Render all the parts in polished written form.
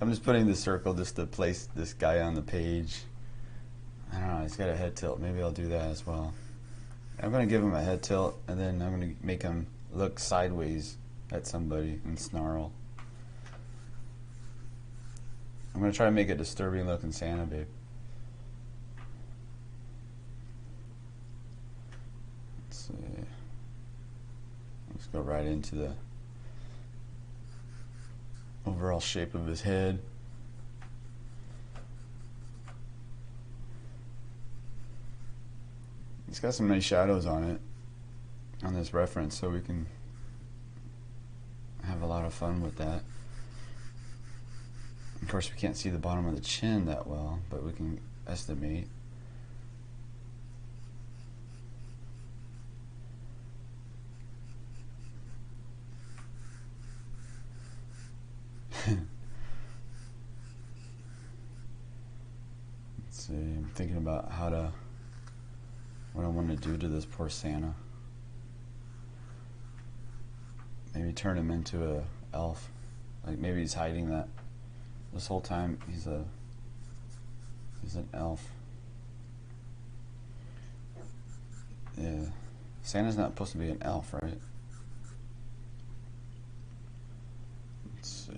I'm just putting the circle just to place this guy on the page. I don't know, he's got a head tilt. Maybe I'll do that as well. I'm going to give him a head tilt, and then I'm going to make him look sideways at somebody and snarl. I'm going to try to make a disturbing looking Santa, babe. Let's see. Let's go right into the overall shape of his head. It's got some nice shadows on it, on this reference, so we can have a lot of fun with that. Of course, we can't see the bottom of the chin that well, but we can estimate. Let's see, I'm thinking about what I want to do to this poor Santa. Maybe turn him into a elf. Like maybe he's hiding that this whole time. He's an elf. Yeah, Santa's not supposed to be an elf, right? Let's see.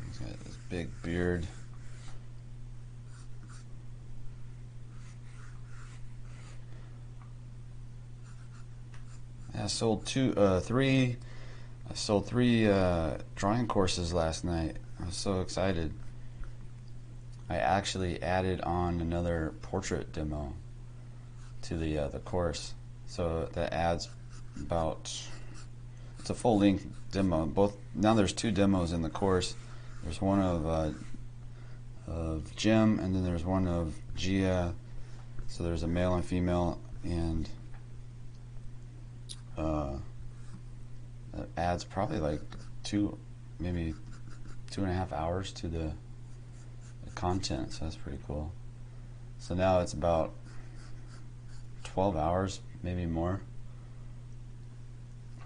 He's got this big beard. I sold three drawing courses last night. I was so excited. I actually added on another portrait demo to the course, so that adds about, it's a full length demo. Now there's two demos in the course. There's one of Jim, and then there's one of Gia. So there's a male and female, and that adds probably like maybe 2.5 hours to the content, so that's pretty cool. So now it's about 12 hours, maybe more,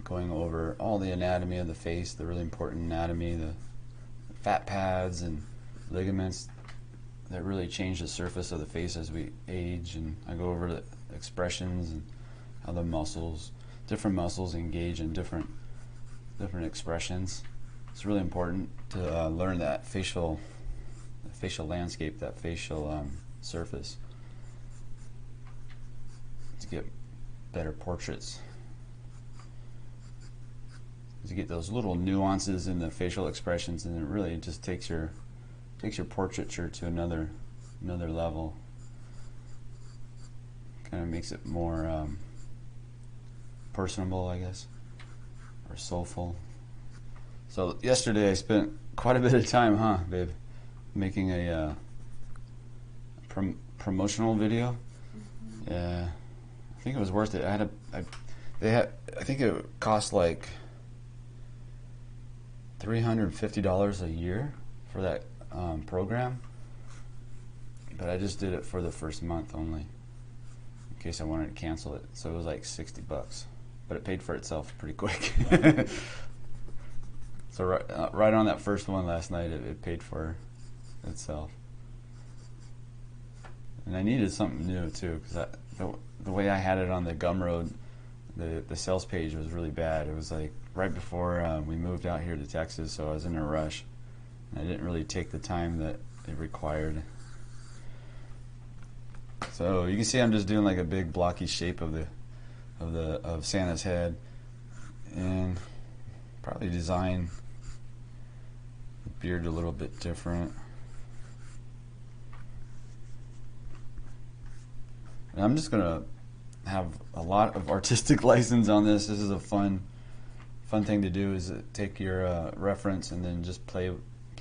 going over all the anatomy of the face, the really important anatomy, the fat pads and ligaments that really change the surface of the face as we age, and I go over the expressions and how the different muscles engage in different expressions. It's really important to learn that facial landscape, that facial surface, to get better portraits. To get those little nuances in the facial expressions, and it really just takes your portraiture to another level. Kind of makes it more personable, I guess, or soulful. So yesterday I spent quite a bit of time, babe, making a promotional video. Yeah, I think it was worth it. I think it cost like $350 a year for that program, but I just did it for the first month only, in case I wanted to cancel it. So it was like $60, but it paid for itself pretty quick. So right on that first one last night, it paid for itself. And I needed something new too, because the way I had it on the Gumroad, the sales page was really bad. It was like right before we moved out here to Texas, so I was in a rush. And I didn't really take the time that it required. So you can see I'm just doing like a big blocky shape of Santa's head, and probably design the beard a little bit different. And I'm just gonna have a lot of artistic license on this. This is a fun thing to do, is take your reference and then just play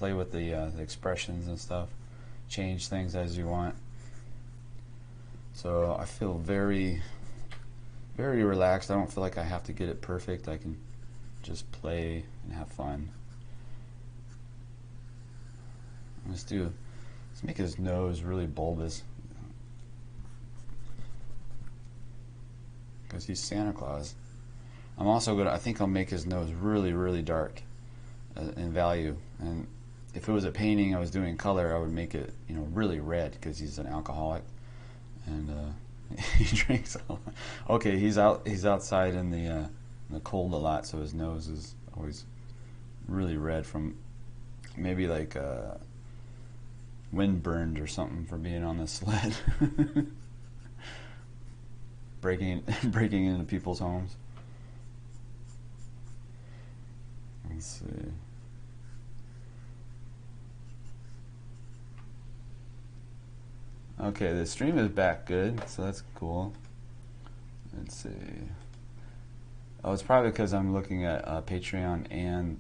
with the expressions and stuff, change things as you want. So I feel very, very relaxed. I don't feel like I have to get it perfect. I can just play and have fun. Let's make his nose really bulbous, because he's Santa Claus. I'm also gonna. I think I'll make his nose really, really dark in value. And if it was a painting I was doing color, I would make it, really red because he's an alcoholic and he drinks a lot. Okay, he's out. He's outside in the cold a lot, so his nose is always really red from maybe like wind burned or something for being on the sled, breaking into people's homes. Let's see. Okay, the stream is back good, so that's cool. Let's see. Oh, it's probably because I'm looking at Patreon and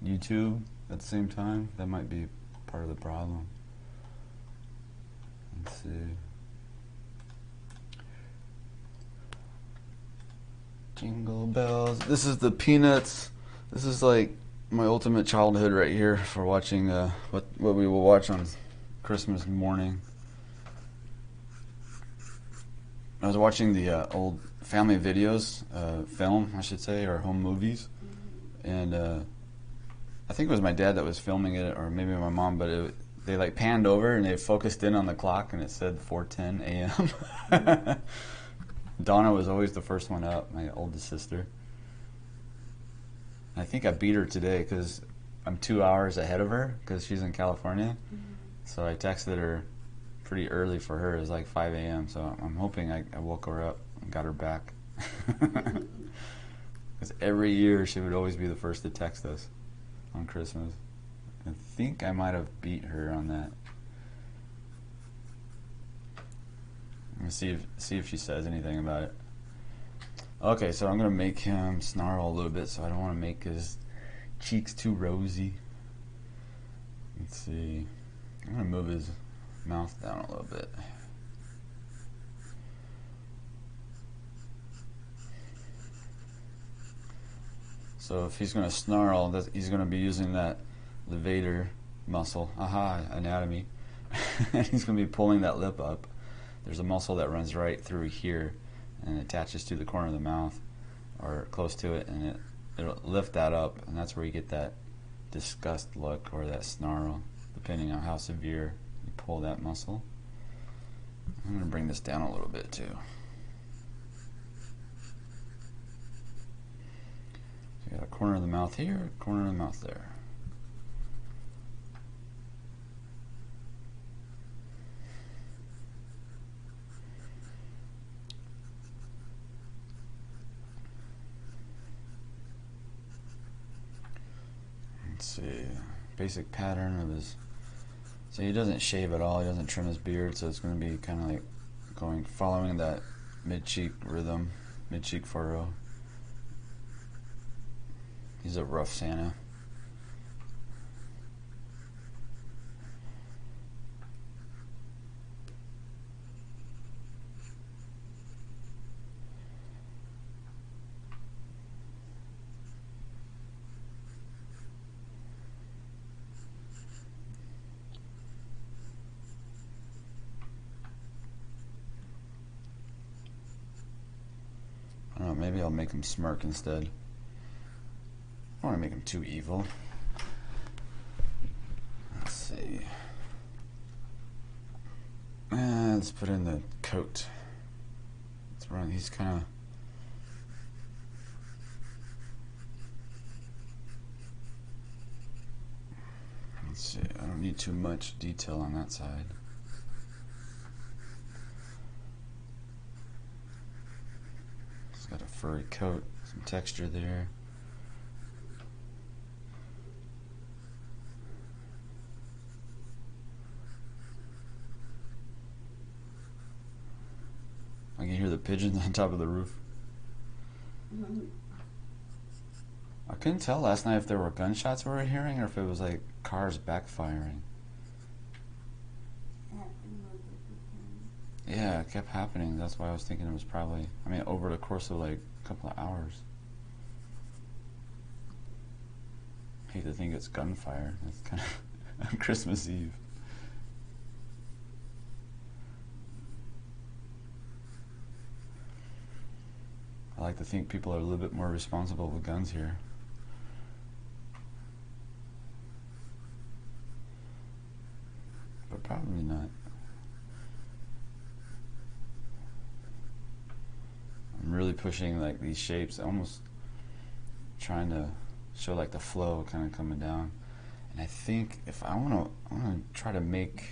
YouTube at the same time. That might be part of the problem. Let's see. Jingle bells. This is the Peanuts. This is like my ultimate childhood right here for watching what we will watch on Christmas morning. I was watching the old family videos, film, I should say, or home movies, and I think it was my dad that was filming it, or maybe my mom, but they like panned over and they focused in on the clock and it said 4:10 a.m. Donna was always the first one up, my oldest sister. I think I beat her today because I'm 2 hours ahead of her because she's in California. So I texted her pretty early for her. It was like 5 a.m. So I'm hoping I woke her up and got her back. Because every year she would always be the first to text us on Christmas. I think I might have beat her on that. Let's see if she says anything about it. Okay, so I'm gonna make him snarl a little bit, so I don't want to make his cheeks too rosy. Let's see. I'm gonna move his mouth down a little bit. So if he's gonna snarl, he's gonna be using that levator muscle. Aha, anatomy. And he's gonna be pulling that lip up. There's a muscle that runs right through here and attaches to the corner of the mouth or close to it, and it'll lift that up, and that's where you get that disgust look or that snarl, depending on how severe you pull that muscle. I'm going to bring this down a little bit too. So you got a corner of the mouth here, corner of the mouth there. Let's see, basic pattern of his. So he doesn't shave at all. He doesn't trim his beard, so it's going to be kind of like following that mid-cheek rhythm, mid-cheek furrow. He's a rough Santa. I don't know, maybe I'll make him smirk instead. I don't want to make him too evil. Let's see. Let's put in the coat. Let's run. He's kind of. Let's see. I don't need too much detail on that side. He's got a furry coat, some texture there. I can hear the pigeons on top of the roof. I couldn't tell last night if there were gunshots we were hearing or if it was like cars backfiring. Yeah, it kept happening. That's why I was thinking it was probably, over the course of like a couple of hours. I hate to think it's gunfire. That's kind of on Christmas Eve. I like to think people are a little bit more responsible with guns here. But probably not. I'm really pushing like these shapes, almost trying to show like the flow kind of coming down. And I think if I want to try to make,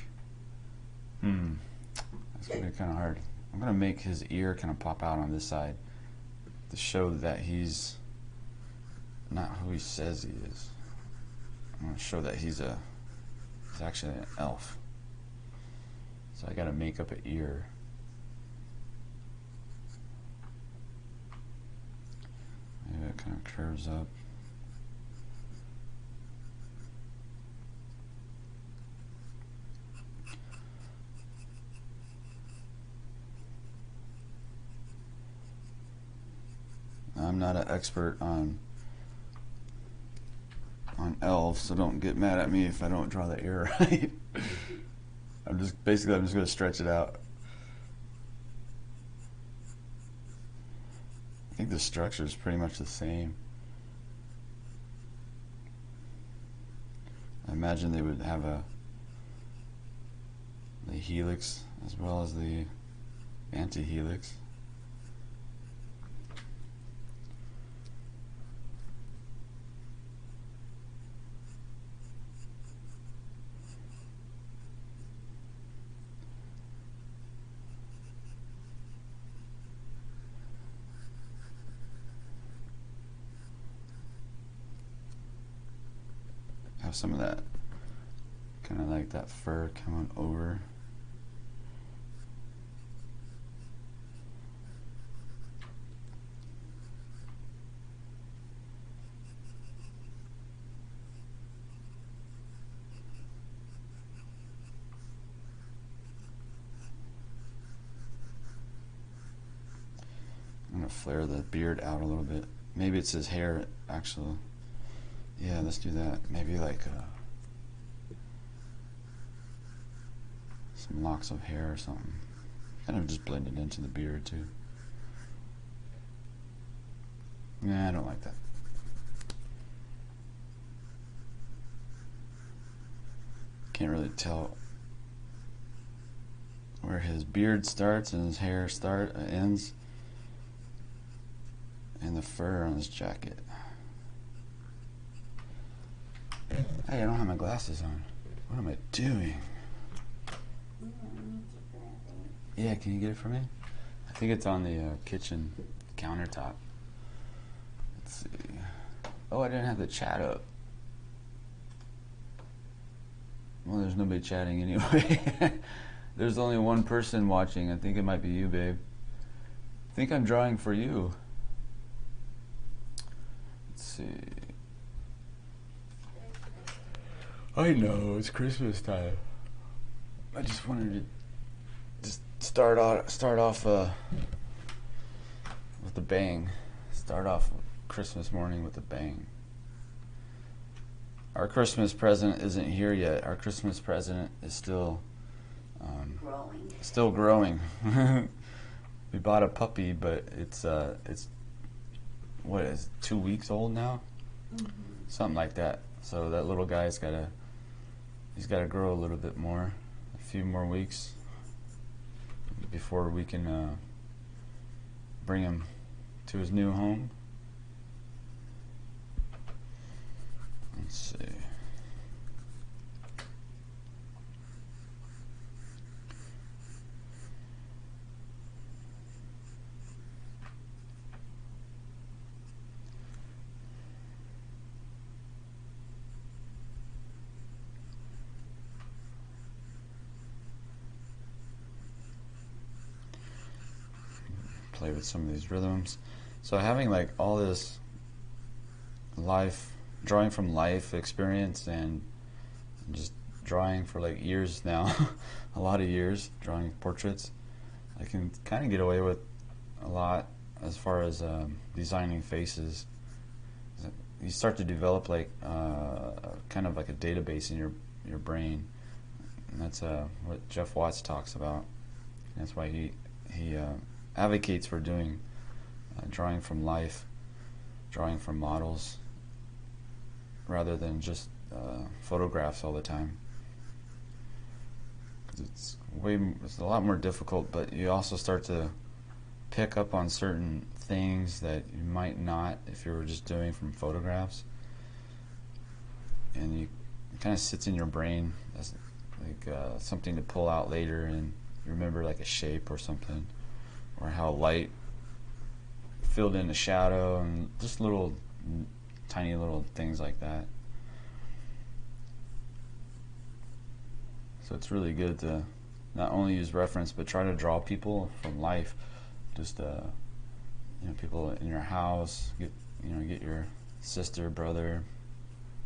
that's gonna be kind of hard. I'm gonna make his ear kind of pop out on this side to show that he's not who he says he is. I'm gonna show that he's actually an elf. So I gotta make up an ear. Maybe it kind of curves up. I'm not an expert on elves, so don't get mad at me if I don't draw the ear right. I'm just going to stretch it out. I think the structure is pretty much the same. I imagine they would have the helix as well as the anti-helix. Have some of that, kind of like that fur coming over. I'm going to flare the beard out a little bit. Maybe it's his hair, actually. Yeah, let's do that. Maybe like some locks of hair or something. Kind of just blend it into the beard too. Nah, I don't like that. Can't really tell where his beard starts and his hair ends, and the fur on his jacket. Hey, I don't have my glasses on. What am I doing? Yeah, can you get it for me? I think it's on the kitchen countertop. Let's see. Oh, I didn't have the chat up. Well, there's nobody chatting anyway. There's only one person watching. I think it might be you, babe. I think I'm drawing for you. Let's see. I know, it's Christmas time. I just wanted to just start off with a bang. Start off Christmas morning with a bang. Our Christmas present isn't here yet. Our Christmas present is still growing. Still growing. We bought a puppy, but it's what is it, 2 weeks old now? Mm-hmm. Something like that. So that little guy's he's got to grow a little bit more, a few more weeks before we can bring him to his new home. Let's see. Play with some of these rhythms. So having like all this drawing from life experience and just drawing for like years now, a lot of years drawing portraits, I can kind of get away with a lot as far as designing faces. You start to develop like kind of like a database in your brain, and that's what Jeff Watts talks about. That's why he advocates for doing drawing from life, drawing from models, rather than just photographs all the time. 'Cause it's a lot more difficult, but you also start to pick up on certain things that you might not if you were just doing from photographs, and it kind of sits in your brain as like something to pull out later, and you remember like a shape or something, or how light filled in the shadow, and just little tiny little things like that. So it's really good to not only use reference, but try to draw people from life. Just people in your house. Get your sister, brother,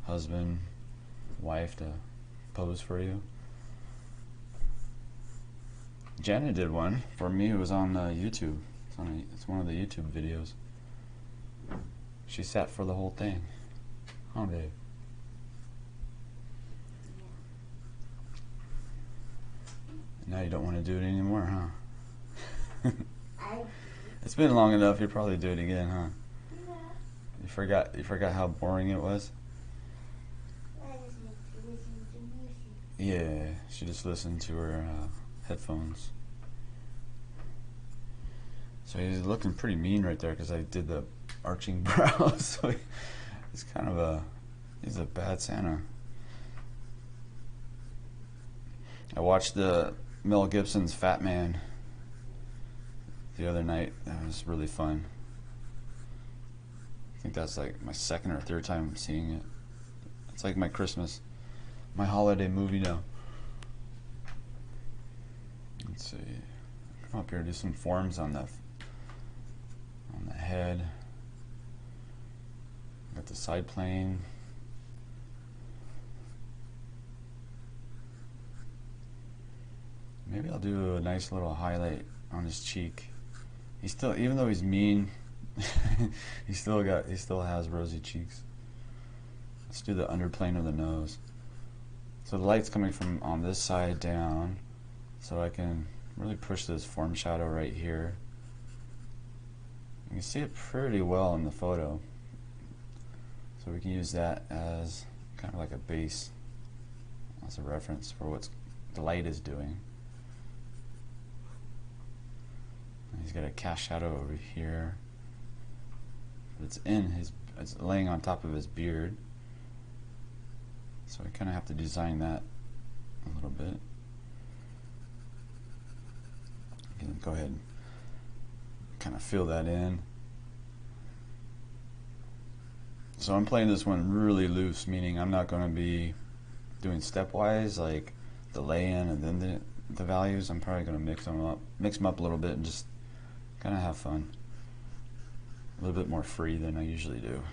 husband, wife to pose for you. Janet did one for me. It was on YouTube. It's one of the YouTube videos. She sat for the whole thing. Huh, babe? Now you don't want to do it anymore, huh? It's been long enough. You'll probably do it again, huh? You forgot how boring it was? Yeah, she just listened to her headphones. So he's looking pretty mean right there because I did the arching brows. So he's kind of he's a bad Santa. I watched the Mel Gibson's Fat Man the other night. That was really fun. I think that's like my second or third time seeing it. It's like my my holiday movie now. Let's see. Come up here, do some forms on the head. Got the side plane. Maybe I'll do a nice little highlight on his cheek. He's still, even though he's mean, he still has rosy cheeks. Let's do the underplane of the nose. So the light's coming from on this side down, so I can really push this form shadow right here. You can see it pretty well in the photo, so we can use that as kind of like a base, as a reference for what the light is doing. And he's got a cast shadow over here, but it's laying on top of his beard, so I kind of have to design that a little bit. You can go ahead and kind of fill that in. So I'm playing this one really loose, meaning I'm not going to be doing stepwise like the lay-in and then the values. I'm probably going to mix them up a little bit and just kind of have fun. A little bit more free than I usually do.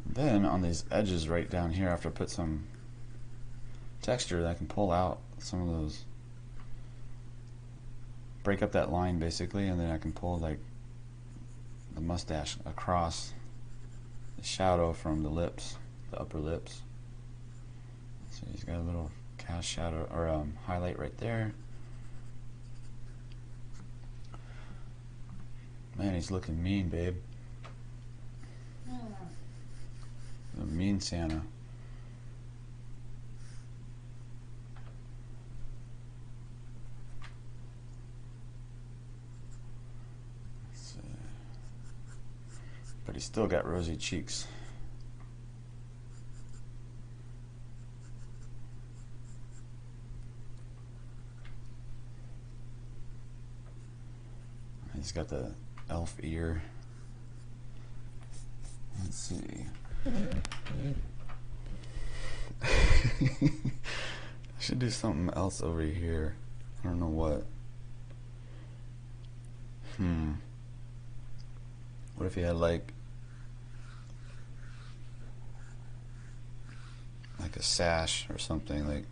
Then on these edges right down here, after I put some texture, that I can pull out some of those, break up that line basically, and then I can pull like the mustache across the shadow from the lips, the upper lips. So he's got a little cast shadow or highlight right there. Man, he's looking mean, babe. A mean Santa. Let's see. But he's still got rosy cheeks. He's got the elf ear. Let's see. I should do something else over here. I don't know what. What if he had like a sash or something, like,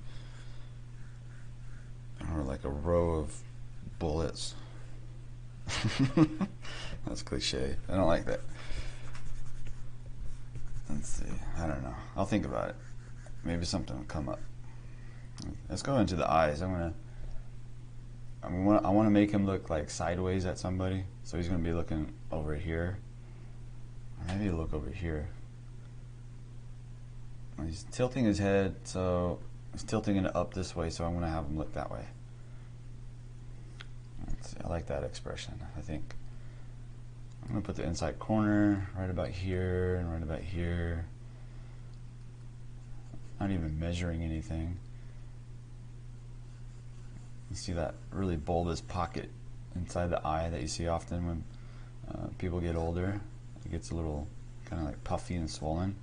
or like a row of bullets. That's cliche. I don't like that. Let's see. I don't know. I'll think about it. Maybe something will come up. Let's go into the eyes. I want to make him look like sideways at somebody. So he's gonna be looking over here. Or maybe he'll look over here. He's tilting his head, so he's tilting it up this way, so I'm gonna have him look that way. I like that expression. I think I'm gonna put the inside corner right about here and right about here. Not even measuring anything. You see that really bulbous pocket inside the eye that you see often when people get older. It gets a little kind of like puffy and swollen.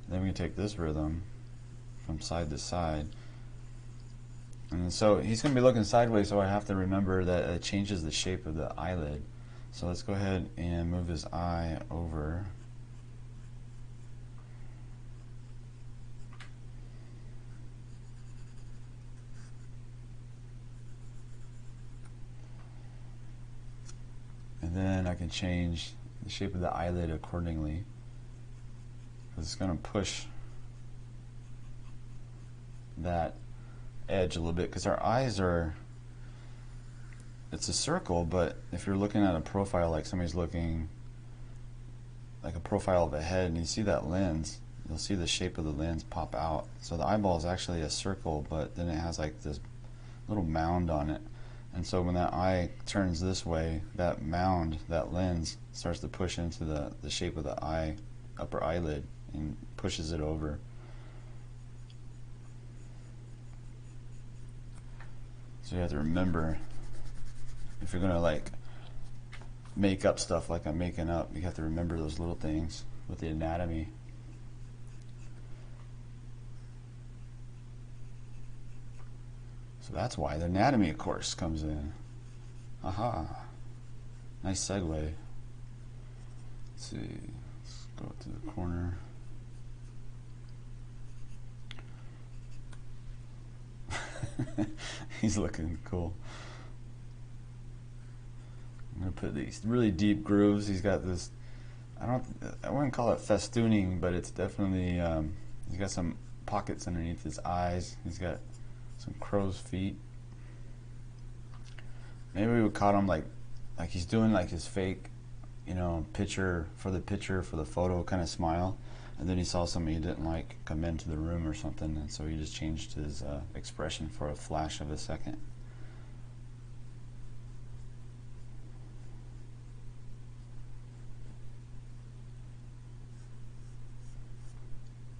Then we can take this rhythm from side to side. And so he's going to be looking sideways, so I have to remember that it changes the shape of the eyelid. So let's go ahead and move his eye over. And then I can change the shape of the eyelid accordingly, because it's going to push that edge a little bit, because our eyes are, it's a circle, but if you're looking at a profile, like somebody's looking like a profile of a head and you see that lens, you'll see the shape of the lens pop out. So the eyeball is actually a circle, but then it has like this little mound on it. And so when that eye turns this way, that mound, that lens, starts to push into the shape of the eye, upper eyelid, and pushes it over. So you have to remember, if you're gonna like make up stuff like I'm making up, you have to remember those little things with the anatomy. So that's why the anatomy course comes in. Aha. Nice segue. Let's see. Let's go to the corner. He's looking cool. I'm gonna put these really deep grooves. He's got this, I wouldn't call it festooning, but it's definitely, he's got some pockets underneath his eyes. He's got some crow's feet. Maybe we caught him like he's doing like his fake, you know, picture for the photo kind of smile, and then he saw somebody he didn't like come into the room or something, and so he just changed his expression for a flash of a second.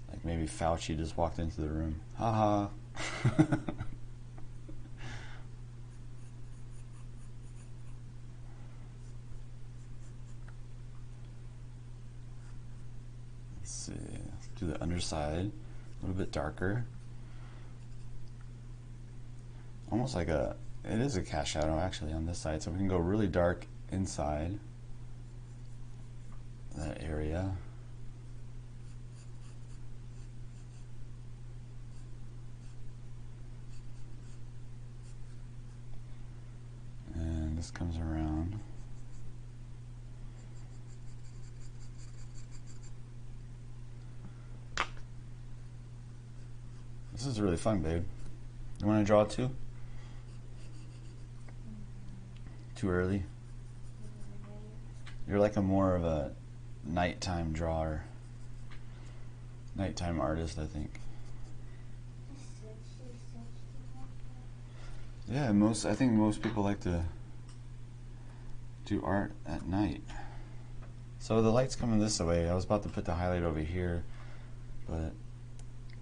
Like maybe Fauci just walked into the room. Ha ha. Let's do the underside, a little bit darker. Almost like it is a cast shadow actually on this side, so we can go really dark inside that area. And this comes around. This is really fun, babe. You want to draw too? Too early? You're like a more of a nighttime drawer. Nighttime artist, I think. Yeah, I think most people like to do art at night. So the light's coming this way. I was about to put the highlight over here, but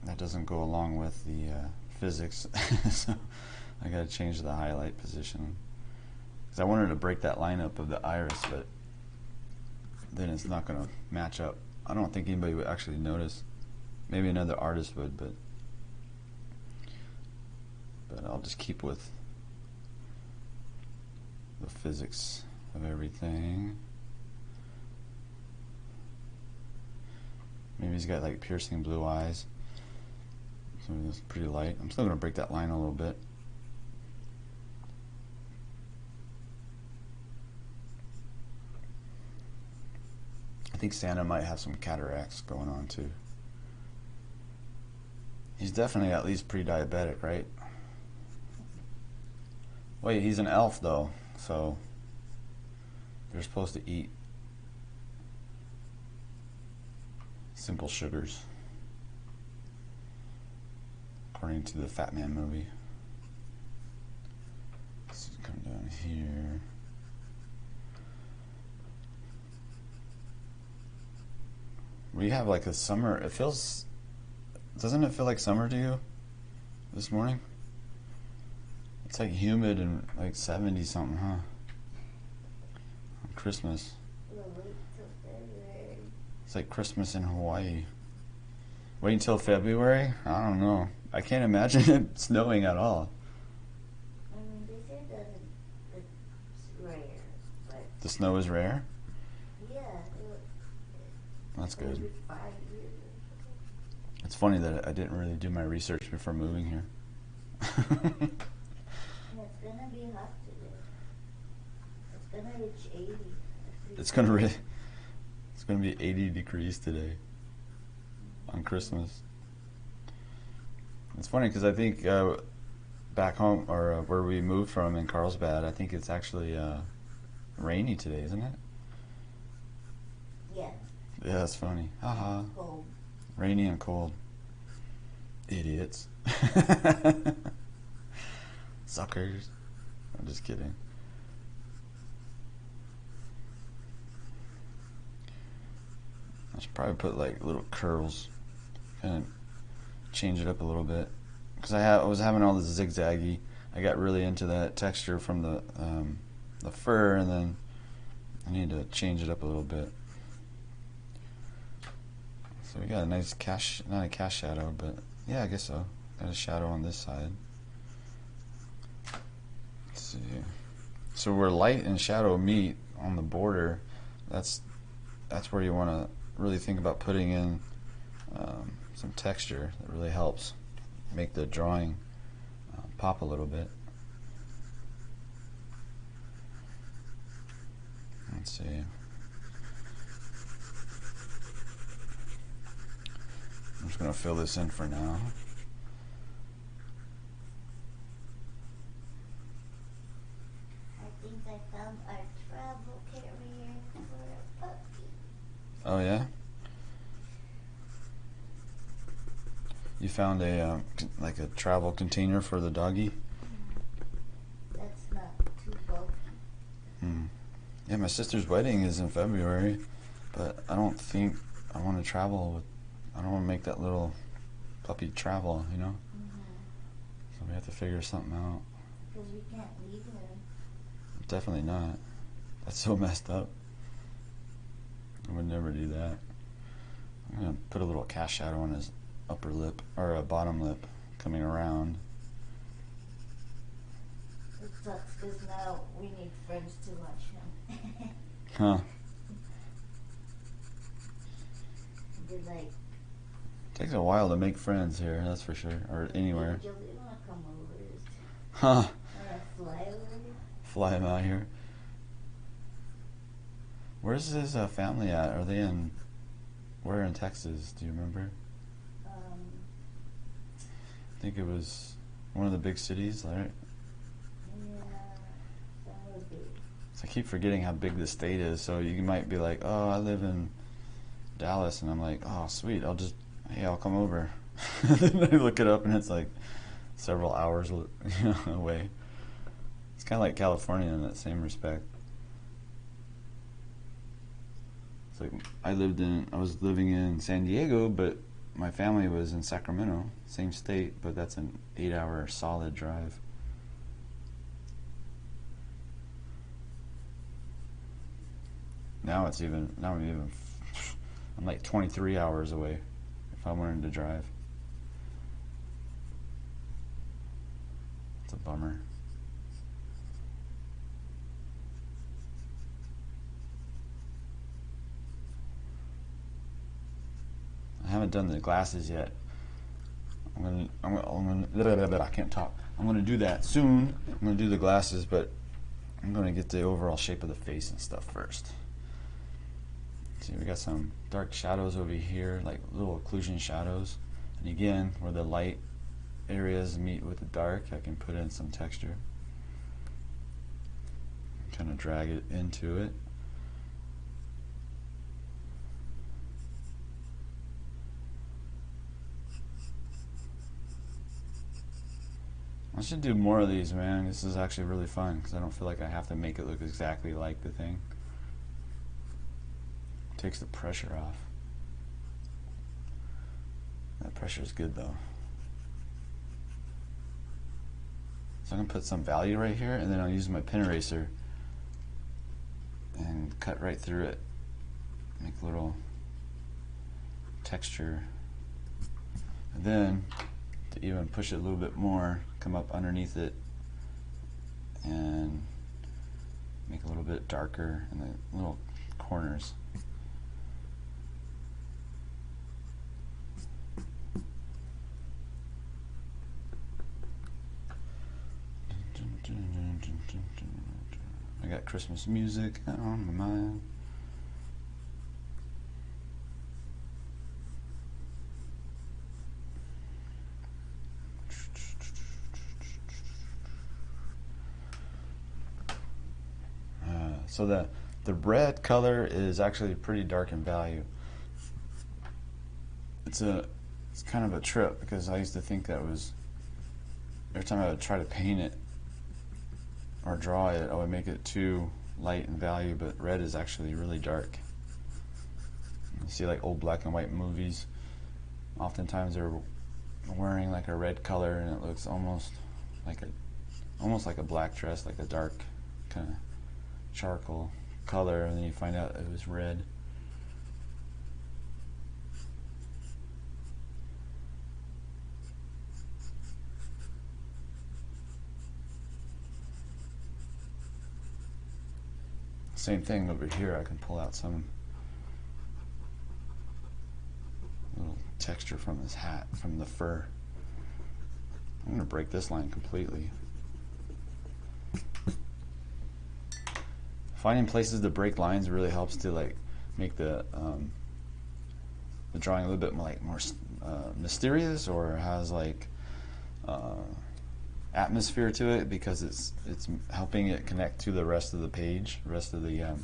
that doesn't go along with the physics. So I gotta change the highlight position. Because I wanted to break that line up of the iris, but then it's not gonna match up. I don't think anybody would actually notice. Maybe another artist would, but I'll just keep with the physics of everything. Maybe he's got like piercing blue eyes. So it's pretty light. I'm still going to break that line a little bit. I think Santa might have some cataracts going on too. He's definitely at least pre-diabetic, right? Wait, he's an elf though, so they're supposed to eat simple sugars, according to the Fat Man movie. Let's come down here. We have like a summer, doesn't it feel like summer to you this morning? It's like humid and like 70 something, huh? On Christmas. We'll wait till February. It's like Christmas in Hawaii. Wait until February? I don't know. I can't imagine it snowing at all. I mean, they say that it's rare, but The snow is rare? yeah, That's every good. 5 years or something. It's funny that I didn't really do my research before moving here. And it's gonna be hot today. It's gonna reach 80. It's gonna be 80 degrees today on Christmas. It's funny because I think back home, or where we moved from in Carlsbad, I think it's actually rainy today, isn't it? Yeah, Yeah, that's funny. Haha. cold. Rainy and cold. Idiots. Suckers. I'm just kidding. I should probably put like little curls, kind of change it up a little bit, because I was having all this zigzaggy. I got really into that texture from the fur, and then I need to change it up a little bit. So we got a nice not a cast shadow, but yeah, I guess so. Got a shadow on this side. Let's see. So where light and shadow meet on the border, that's where you want to really think about putting in some texture that really helps make the drawing pop a little bit. Let's see. I'm just going to fill this in for now. I think I found our travel carrier for a puppy. Oh yeah? You found a like a travel container for the doggy? That's not too bulky. Yeah, my sister's wedding is in February, but I don't think I want to travel with. I don't want to make that little puppy travel, you know? So we have to figure something out. Because we can't leave him. Definitely not. That's so messed up. I would never do that. I'm going to put a little cast shadow on his upper lip, or a bottom lip, coming around. It sucks because now we need friends to watch him. Huh. They're like, Takes a while to make friends here, that's for sure, or anywhere. Angel, you want to come over? Huh. Or fly over here? Fly him out here. Where's his family at? Are they where in Texas? Do you remember? I think it was one of the big cities, right? Yeah, that would be. So I keep forgetting how big the state is. So you might be like, oh, I live in Dallas, and I'm like, oh, sweet, I'll come over. And then I look it up, and it's like several hours, away. It's kind of like California in that same respect. It's like I was living in San Diego, but my family was in Sacramento, same state, but that's an 8-hour solid drive. Now I'm like 23 hours away if I wanted to drive. It's a bummer. I haven't done the glasses yet. I can't talk. I'm gonna do that soon. I'm gonna do the glasses, but I'm gonna get the overall shape of the face and stuff first. See, we got some dark shadows over here, like little occlusion shadows. I And again, where the light areas meet with the dark, I can put in some texture. Kind of drag it into it. I should do more of these, man. This is actually really fun because I don't feel like I have to make it look exactly like the thing. Takes the pressure off. That pressure is good though. So I'm going to put some value right here, and then I'll use my pen eraser and cut right through it. Make a little texture. And then, to even push it a little bit more, come up underneath it and make it a little bit darker in the little corners. I got Christmas music on my mind. So the red color is actually pretty dark in value. It's kind of a trip because I used to think that was, every time I would try to paint it or draw it, I would make it too light in value, but red is actually really dark. You see like old black and white movies, oftentimes they're wearing like a red color and it looks almost like a black dress, like a dark kind of charcoal color, and then you find out it was red. Same thing over here. I can pull out some little texture from this hat, from the fur. I'm going to break this line completely. Finding places to break lines really helps to like make the drawing a little bit more mysterious, or has like atmosphere to it, because it's helping it connect to the rest of the page, the rest of the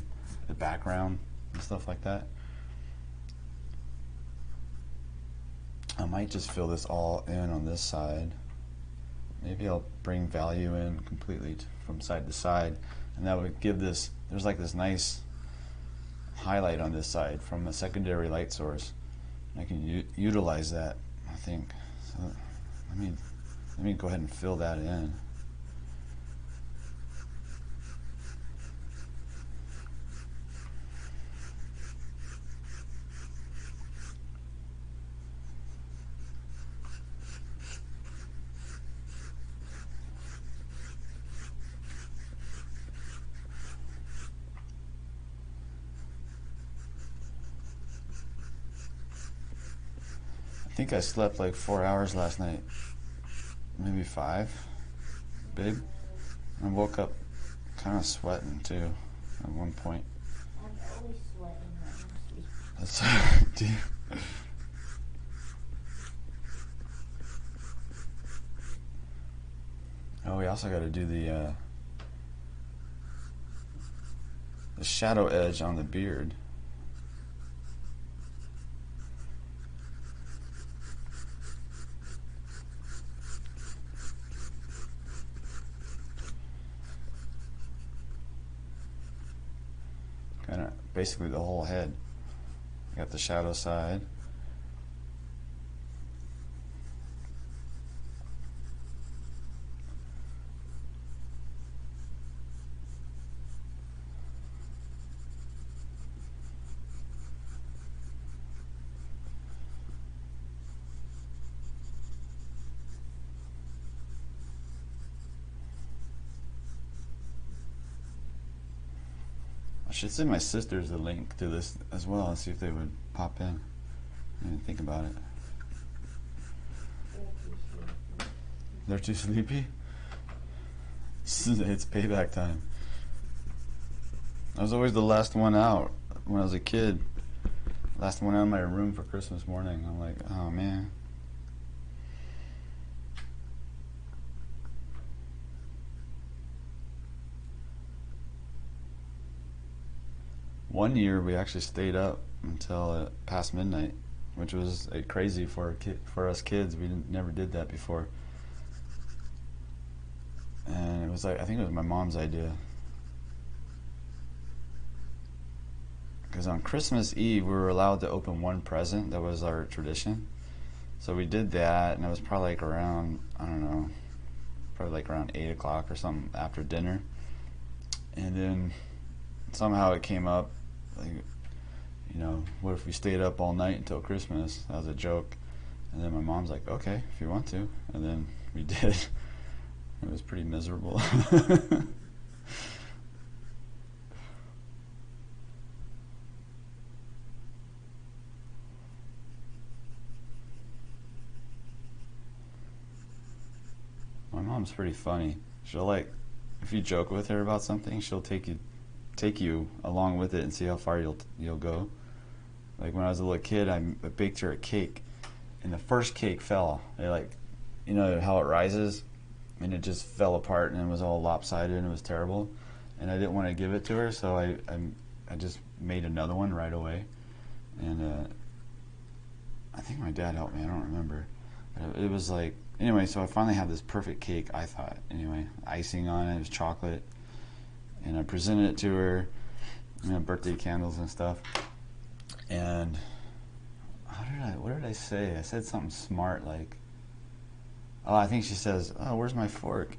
background and stuff like that. I might just fill this all in on this side. Maybe I'll bring value in completely from side to side, and that would give this, there's like this nice highlight on this side from a secondary light source. I can utilize that, I think. So let me go ahead and fill that in. I think I slept like 4 hours last night. Maybe 5, babe. I woke up kind of sweating too at one point. I'm always sweating when I'm asleep. That's dude. Oh, we also got to do the shadow edge on the beard. Kind of basically the whole head. Got the shadow side. I should send my sisters a link to this as well and see if they would pop in and think about it. They're too sleepy? It's payback time. I was always the last one out when I was a kid. Last one out of my room for Christmas morning. I'm like, oh man. One year we actually stayed up until past midnight, which was crazy for for us kids. We never did that before, and it was like I think it was my mom's idea. Because on Christmas Eve we were allowed to open one present. That was our tradition. So we did that, and it was probably like around, I don't know, probably like around 8 o'clock or something after dinner. And then somehow it came up, like, what if we stayed up all night until Christmas? That was a joke. And then my mom's like, okay, if you want to. And then we did. It was pretty miserable. My mom's pretty funny. She'll if you joke with her about something, she'll take you along with it and see how far you'll go. Like when I was a little kid, I baked her a cake, and the first cake fell. You know how it rises, and it just fell apart, and it was all lopsided, and it was terrible. And I didn't want to give it to her, so I just made another one right away. And I think my dad helped me. I don't remember. It was like, anyway, so I finally had this perfect cake, I thought. Anyway, icing on it was chocolate. And I presented it to her, birthday candles and stuff. And what did I say? I said something smart like, oh, I think she says, oh, where's my fork?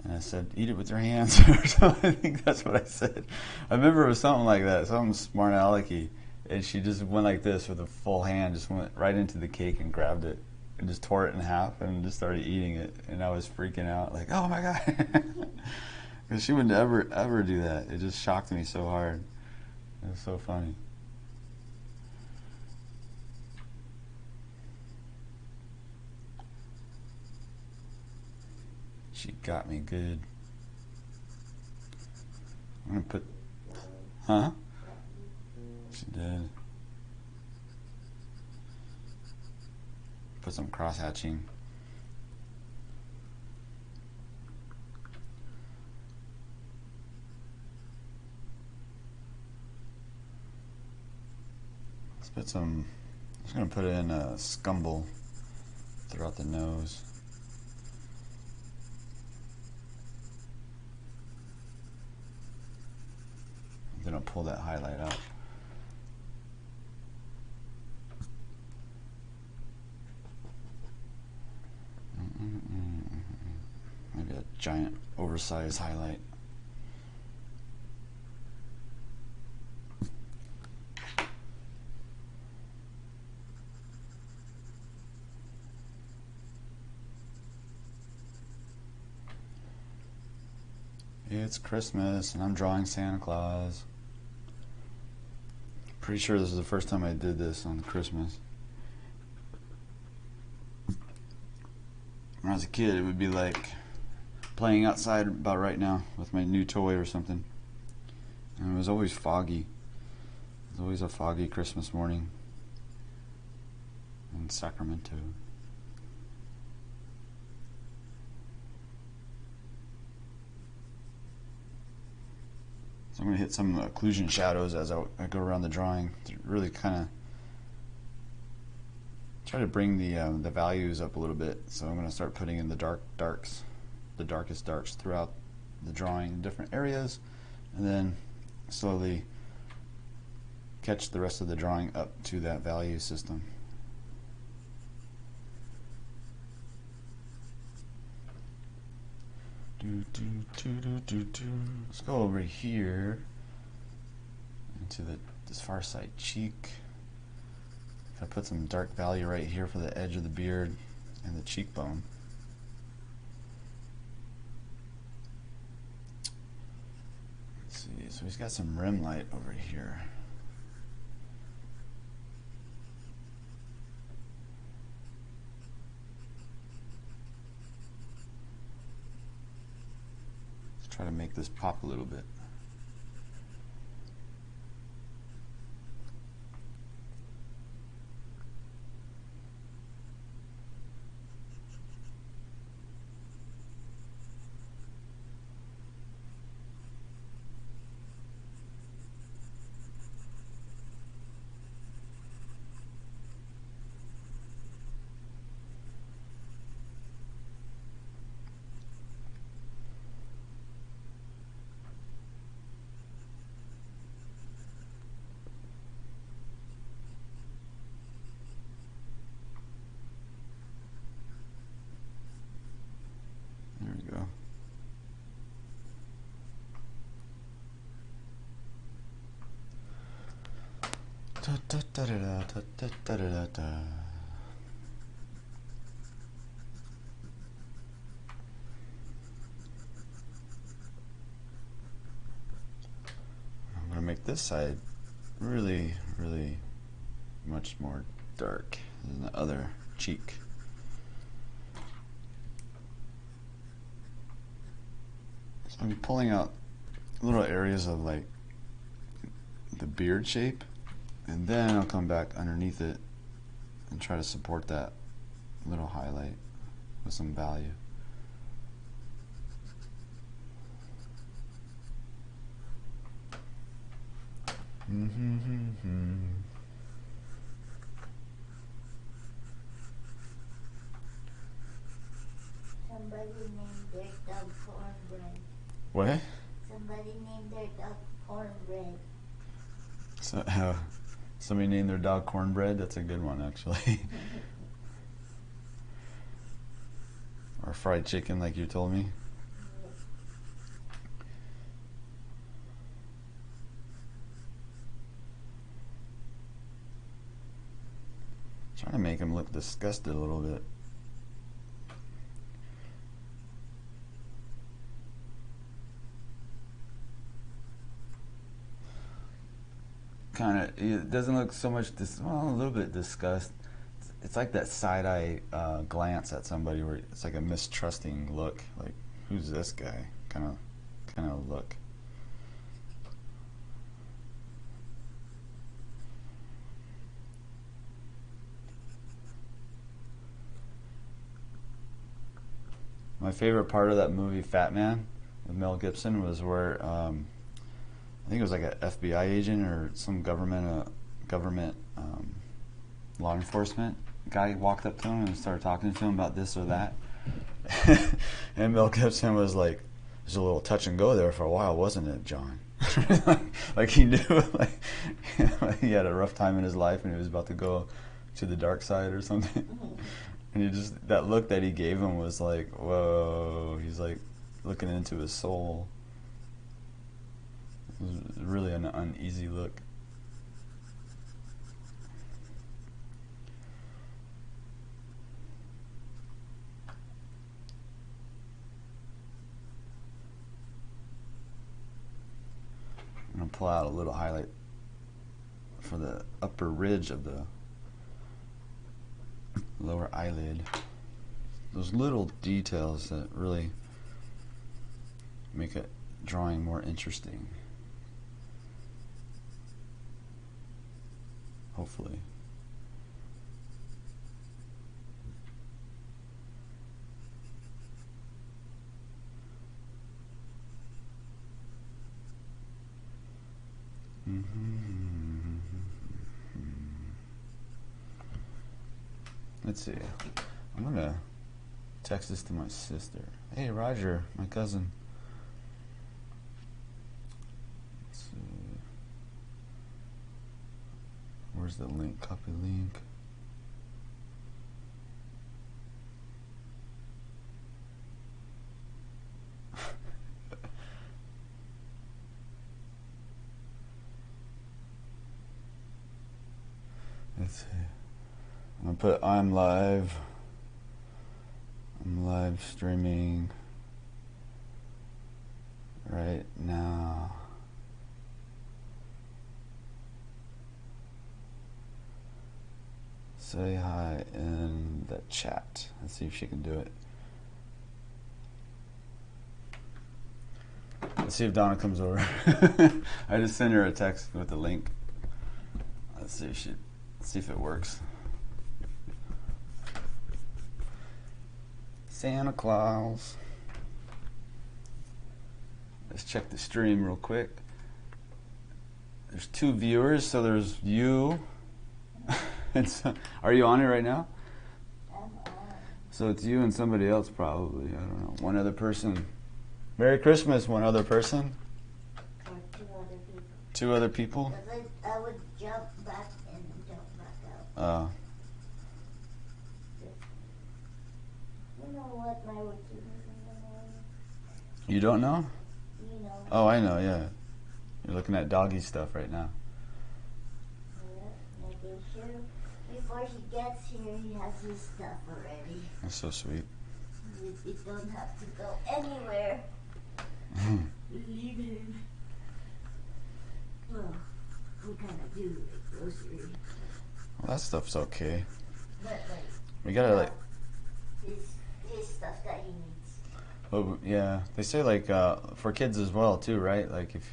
And I said, eat it with your hands or something. I think that's what I said. I remember it was something like that, something smart alecky. And she just went like this with a full hand, just went right into the cake and grabbed it and just tore it in half and just started eating it. And I was freaking out, like, oh my God. Because she would never, ever do that. It just shocked me so hard. It was so funny. She got me good. I'm going to put... Huh? She did. Put some cross-hatching. Let's put some... I'm just going to put it in a scumble throughout the nose. Then I'll pull that highlight out. Maybe a giant oversized highlight. It's Christmas and I'm drawing Santa Claus. Pretty sure this is the first time I did this on Christmas. When I was a kid, it would be like playing outside about right now with my new toy or something. And it was always foggy. It was always a foggy Christmas morning in Sacramento. So I'm going to hit some occlusion shadows as I go around the drawing to really kind of try to bring the values up a little bit. So I'm going to start putting in the darks, the darkest darks throughout the drawing in different areas, and then slowly catch the rest of the drawing up to that value system. Let's go over here into this far side cheek. I put some dark value right here for the edge of the beard and the cheekbone. Let's see, so he's got some rim light over here. Let's try to make this pop a little bit. I'm gonna make this side really, really much more dark than the other cheek. So I'm pulling out little areas of like the beard shape, and then I'll come back underneath it and try to support that little highlight with some value. Somebody named their dog cornbread. What? Somebody named their dog cornbread. So, somebody named their dog Cornbread? That's a good one, actually. Or fried chicken, like you told me. Trying to make him look disgusted a little bit. Kind of, it doesn't look so much, well, a little bit disgust. It's like that side-eye glance at somebody where it's like a mistrusting look. Like, who's this guy? Kind of look. My favorite part of that movie, Fat Man, with Mel Gibson, was where I think it was like an FBI agent or some government law enforcement guy walked up to him and started talking to him about this or that. And Mel Gibson was like, "There's a little touch and go there for a while, wasn't it, John?" Like he knew, like he had a rough time in his life and he was about to go to the dark side or something. And he just, that look that he gave him was like, whoa, he's like looking into his soul. It was really an uneasy look. I'm going to pull out a little highlight for the upper ridge of the lower eyelid. Those little details that really make it drawing more interesting. Hopefully. Let's see. I'm gonna text this to my sister. Hey, Roger, my cousin. Let's see. Where's the link? Copy link. Let's see. I'm gonna put I'm live. I'm live streaming right now. Say hi in the chat. Let's see if she can do it. Let's see if Donna comes over. I just sent her a text with the link. Let's see if it works. Santa Claus. Let's check the stream real quick. There's 2 viewers, so there's you. And so, are you on it right now? I'm on. So it's you and somebody else probably. I don't know. One other person. Merry Christmas, one other person. Or 2 other people. 2 other people. Because I would jump back and jump back out. You know what my routine is in the morning? You don't know? You know. Oh, I know, yeah. You're looking at doggy stuff right now. Yeah, sure before he gets here, he has his stuff already. That's so sweet. You don't have to go anywhere. Leave him. Well, we kind of do like grocery. Well, that stuff's okay. But like, We gotta like. his stuff that he needs. Oh yeah, they say like for kids as well too, right? Like if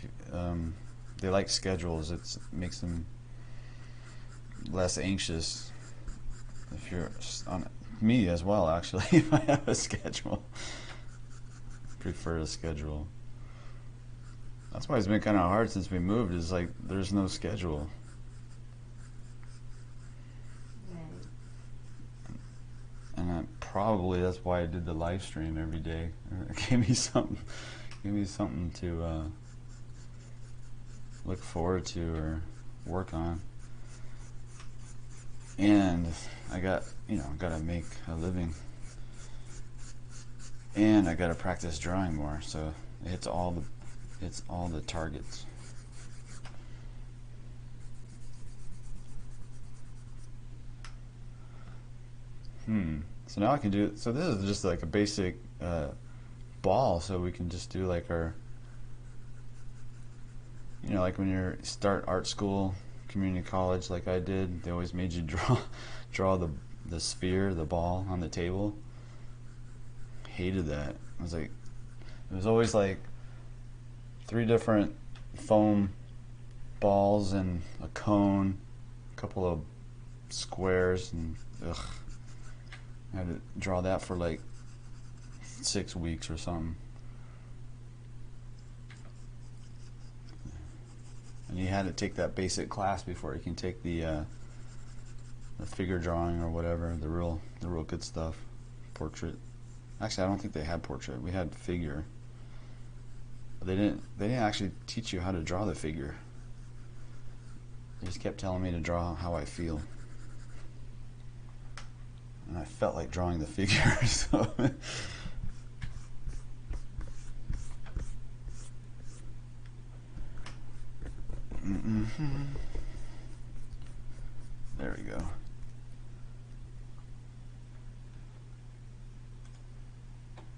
they like schedules, it makes them less anxious. If you're on me as well, actually, if I have a schedule, prefer a schedule. That's why it's been kind of hard since we moved. Is like there's no schedule. Right. And probably that's why I did the live stream every day. It gave me something to look forward to or work on. And I got to make a living. And I got to practice drawing more. So it's all the targets. So now I can do, so this is just like a basic ball, so we can just do like our, like when you start art school, community college like I did, they always made you draw the sphere, the ball on the table. Hated that. I was like, it was always like 3 different foam balls and a cone, a couple of squares, and ugh. I had to draw that for like 6 weeks or something. And you had to take that basic class before you can take the figure drawing or whatever, the real good stuff, portrait. Actually, I don't think they had portrait. We had figure. But they didn't actually teach you how to draw the figure. They just kept telling me to draw how I feel. And I felt like drawing the figure, so there we go.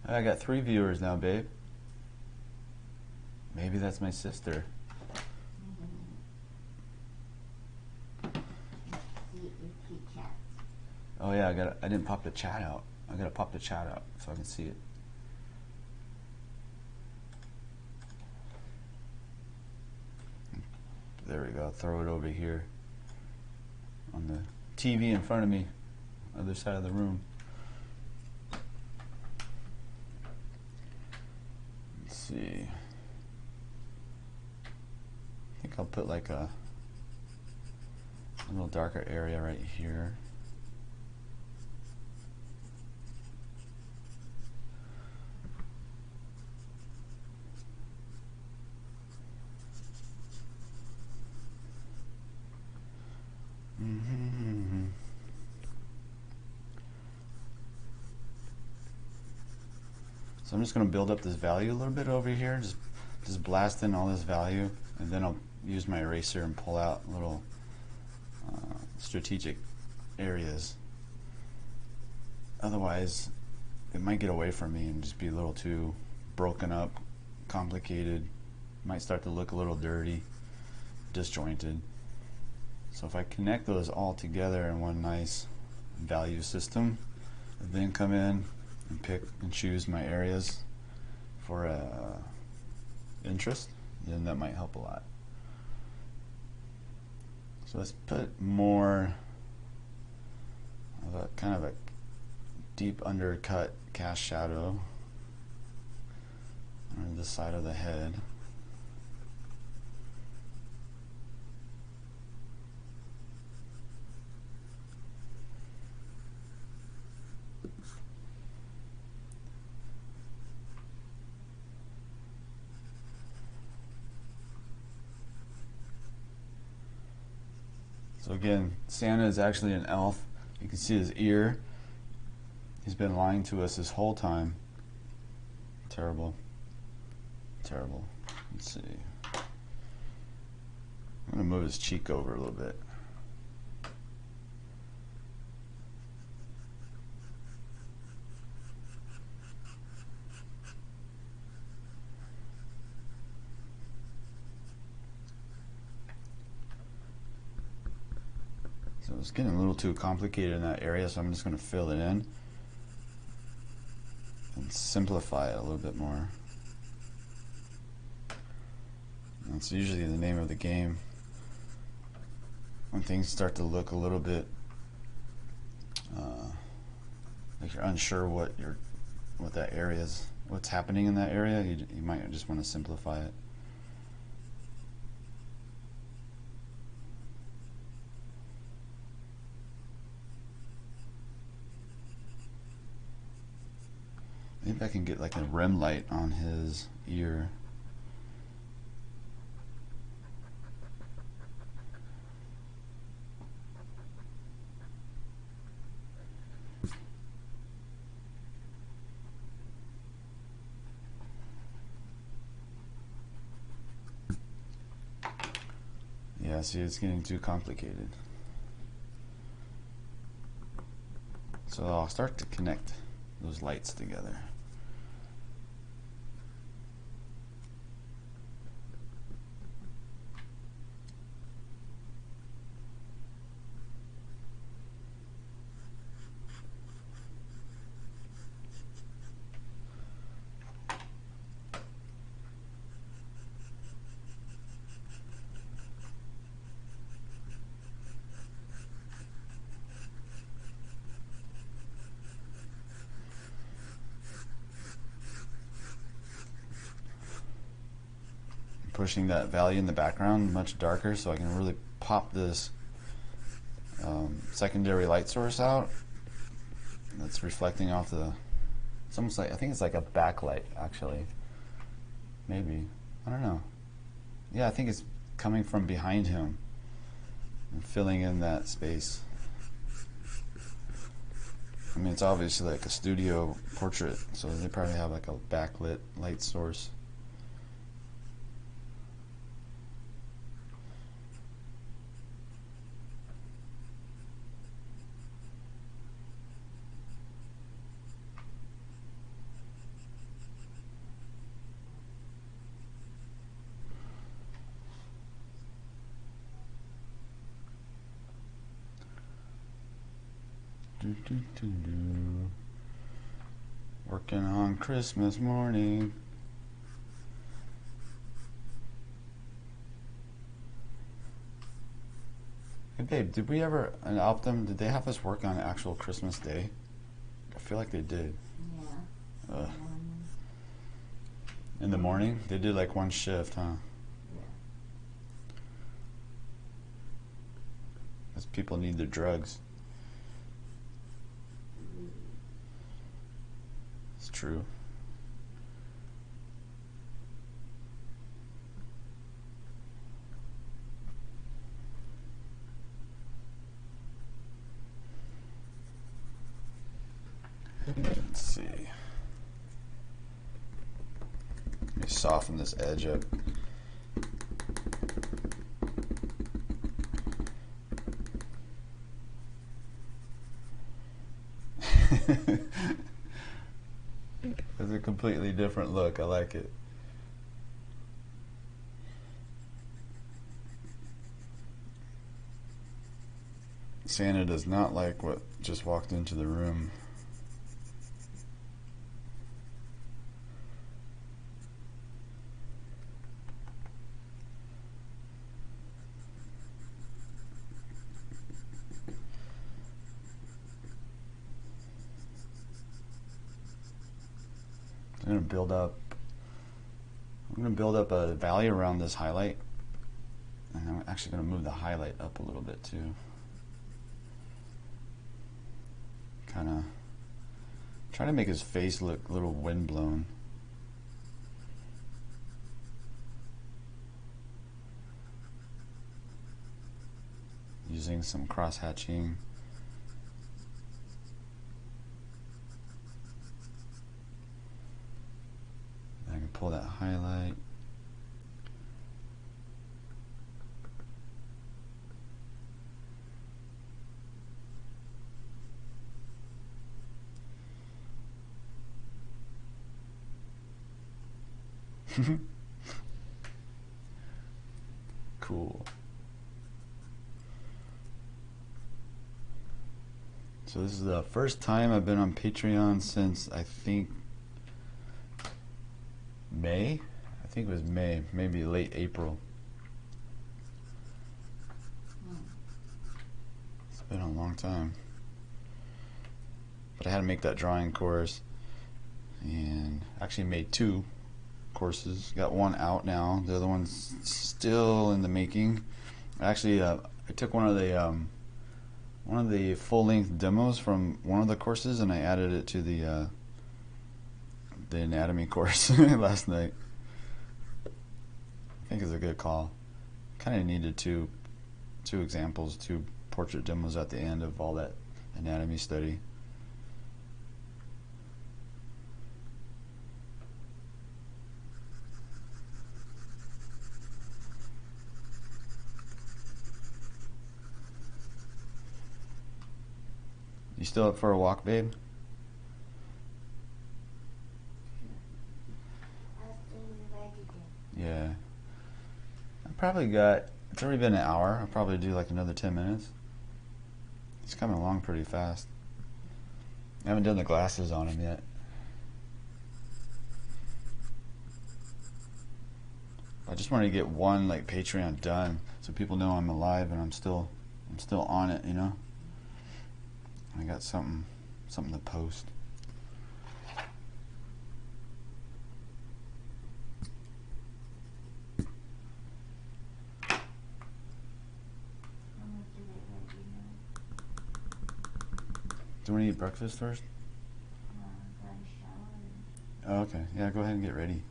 I got 3 viewers now, babe. Maybe that's my sister. Oh yeah, I didn't pop the chat out. I gotta pop the chat out so I can see it. There we go. Throw it over here on the TV in front of me, other side of the room. Let's see. I think I'll put like a little darker area right here. So I'm just going to build up this value a little bit over here, just blast in all this value, and then I'll use my eraser and pull out little strategic areas. Otherwise, it might get away from me and just be a little too broken up, complicated. Might start to look a little dirty, disjointed. So if I connect those all together in one nice value system, then come in and pick and choose my areas for interest, then that might help a lot. So let's put more of a kind of a deep undercut cast shadow on this side of the head. So again, Santa is actually an elf. You can see his ear. He's been lying to us this whole time. Terrible. Terrible. Let's see. I'm going to move his cheek over a little bit. So it's getting a little too complicated in that area, so I'm just going to fill it in and simplify it a little bit more. That's usually the name of the game. When things start to look a little bit like you're unsure what that area is, what's happening in that area, you might just want to simplify it. Maybe I can get like a rim light on his ear. Yeah, see, it's getting too complicated. So I'll start to connect those lights together. Pushing that value in the background much darker so I can really pop this secondary light source out that's reflecting off the, it's almost like, I think it's like a backlight actually, maybe, I don't know. Yeah, I think it's coming from behind him and filling in that space. I mean, it's obviously like a studio portrait, so they probably have like a backlit light source. Working on Christmas morning. Hey babe, did we ever, in Optum, did they have us work on actual Christmas Day? I feel like they did. Yeah. In the morning? They did like one shift, huh? Yeah. Because people need their drugs. It's true. Let's see. Let me soften this edge up. It's a completely different look. I like it. Santa does not like what just walked into the room. I'm going to build up a value around this highlight, and I'm actually going to move the highlight up a little bit too. Kind of try to make his face look a little windblown. Using some cross hatching. I can pull that highlight. Cool. So this is the first time I've been on Patreon since I think May. I think it was May, maybe late April. It's been a long time. But I had to make that drawing course, and actually made 2 courses. Got one out now. The other one's still in the making. Actually, I took one of the full-length demos from one of the courses, and I added it to the anatomy course last night. I think it's a good call. Kind of needed two examples, 2 portrait demos at the end of all that anatomy study. You still up for a walk, babe? Yeah. It's already been an hour. I'll probably do like another 10 minutes. He's coming along pretty fast. I haven't done the glasses on him yet. I just wanted to get one like Patreon done so people know I'm alive and I'm still on it, you know? I got something to post. Do you want to eat breakfast first? Oh, okay. Yeah, go ahead and get ready.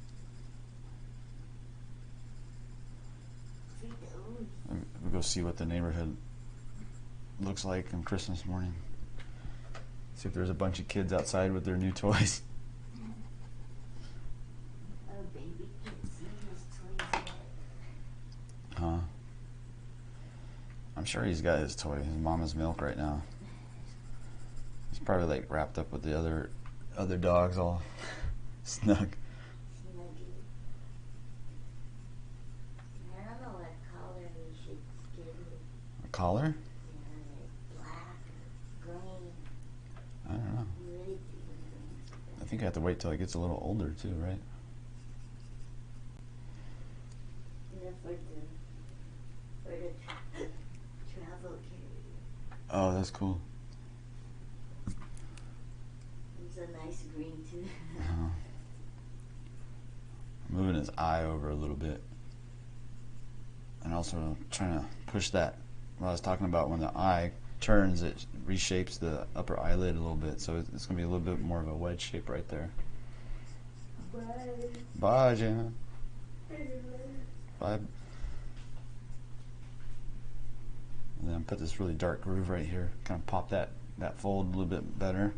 We'll go see what the neighborhood looks like on Christmas morning. See if there's a bunch of kids outside with their new toys. Oh, baby can't see his toys yet. Huh? I'm sure he's got his toy, his mama's milk right now. He's probably like wrapped up with the other dogs all snug. Snuggy. I don't know what color we should give it. A collar? Yeah, like black or green. I don't know. You really think green's I think I have to wait till he gets a little older too, right? better for the travel carrier. Oh, that's cool. It's a nice green too. Moving his eye over a little bit. And also trying to push that, what I was talking about, when the eye turns, it reshapes the upper eyelid a little bit. So it's going to be a little bit more of a wedge shape right there. Bye. Bye, Jana. Bye. And then put this really dark groove right here. Kind of pop that fold a little bit better.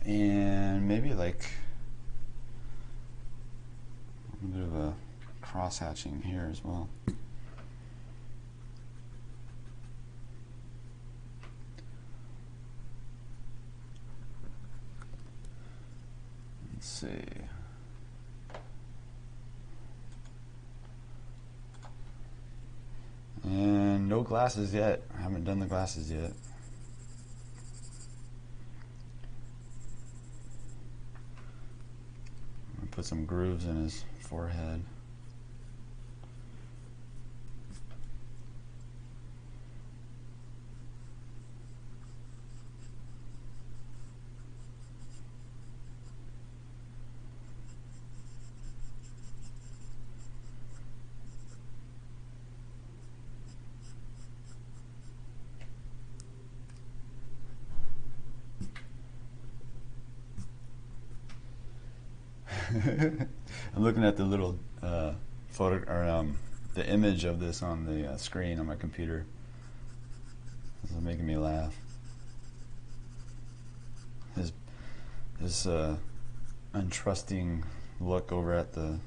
And maybe like a bit of a cross hatching here as well. Let's see. And no glasses yet. I haven't done the glasses yet. I'm gonna put some grooves in his forehead. I'm looking at the little photo or the image of this on the screen on my computer. This is making me laugh. His untrusting look over at the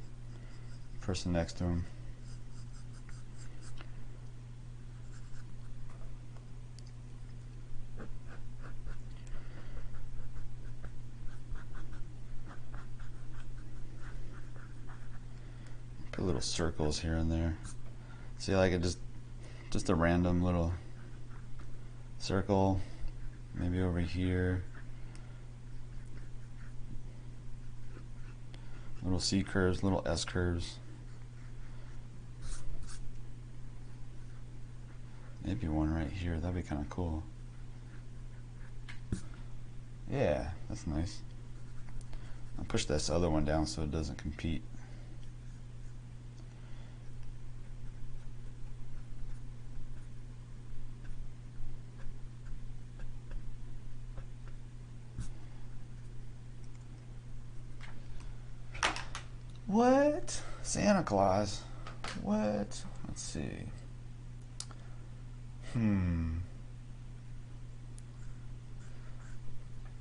person next to him. Put little circles here and there. See, like it just a random little circle, maybe over here. Little C curves, little S curves. Maybe one right here, that'd be kind of cool. Yeah, that's nice. I'll push this other one down so it doesn't compete. What? Santa Claus? What? Let's see.